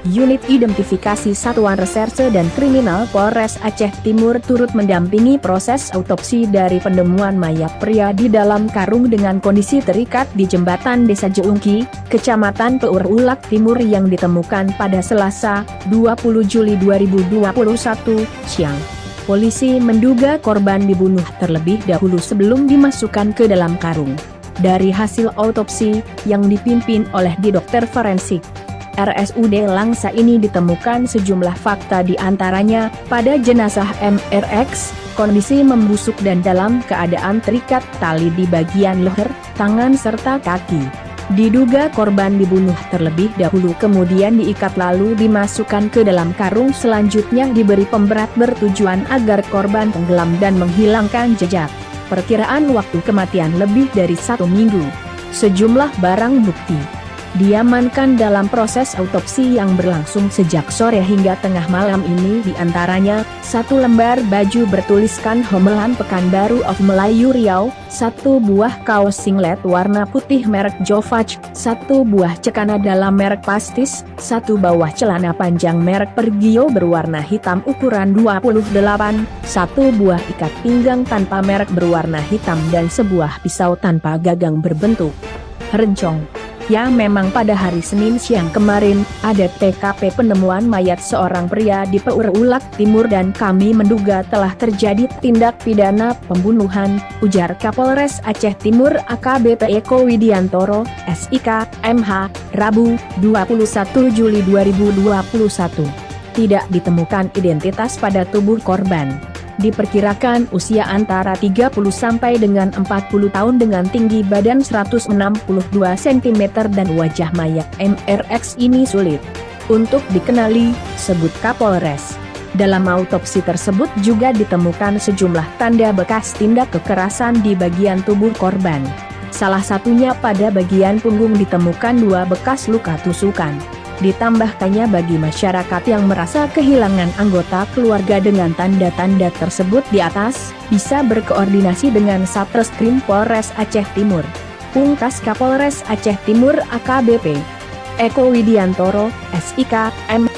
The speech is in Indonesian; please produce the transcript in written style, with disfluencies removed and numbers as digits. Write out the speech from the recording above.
Unit Identifikasi Satuan Reserse dan Kriminal Polres Aceh Timur turut mendampingi proses autopsi dari penemuan mayat pria di dalam karung dengan kondisi terikat di jembatan Desa Jeungki, Kecamatan Peur Ulak Timur yang ditemukan pada Selasa, 20 Juli 2021, siang. Polisi menduga korban dibunuh terlebih dahulu sebelum dimasukkan ke dalam karung. Dari hasil autopsi, yang dipimpin oleh dokter forensik RSUD Langsa ini ditemukan sejumlah fakta di antaranya, pada jenazah MRX, kondisi membusuk dan dalam keadaan terikat tali di bagian leher, tangan serta kaki. Diduga korban dibunuh terlebih dahulu kemudian diikat lalu dimasukkan ke dalam karung, selanjutnya diberi pemberat bertujuan agar korban tenggelam dan menghilangkan jejak. Perkiraan waktu kematian lebih dari 1 minggu. Sejumlah barang bukti diamankan dalam proses autopsi yang berlangsung sejak sore hingga tengah malam ini, diantaranya 1 lembar baju bertuliskan Homeland Pekanbaru of Melayu Riau, 1 buah kaos singlet warna putih merek Jovach, 1 buah cekana dalam merek Pastis, 1 bawah celana panjang merek Pergio berwarna hitam ukuran 28, 1 buah ikat pinggang tanpa merek berwarna hitam dan sebuah pisau tanpa gagang berbentuk rencong. Ya, memang pada hari Senin siang kemarin, ada TKP penemuan mayat seorang pria di Peur Ulak Timur dan kami menduga telah terjadi tindak pidana pembunuhan, ujar Kapolres Aceh Timur AKBP Eko Widiantoro, SIK, MH, Rabu, 21 Juli 2021. Tidak ditemukan identitas pada tubuh korban. Diperkirakan usia antara 30 sampai dengan 40 tahun dengan tinggi badan 162 cm dan wajah mayat MRX ini sulit untuk dikenali, sebut Kapolres. Dalam autopsi tersebut juga ditemukan sejumlah tanda bekas tindak kekerasan di bagian tubuh korban. Salah satunya pada bagian punggung ditemukan 2 bekas luka tusukan. Ditambahkannya bagi masyarakat yang merasa kehilangan anggota keluarga dengan tanda-tanda tersebut di atas, bisa berkoordinasi dengan Satreskrim Polres Aceh Timur. Pungkas Kapolres Aceh Timur AKBP Eko Widiantoro, SIK, M.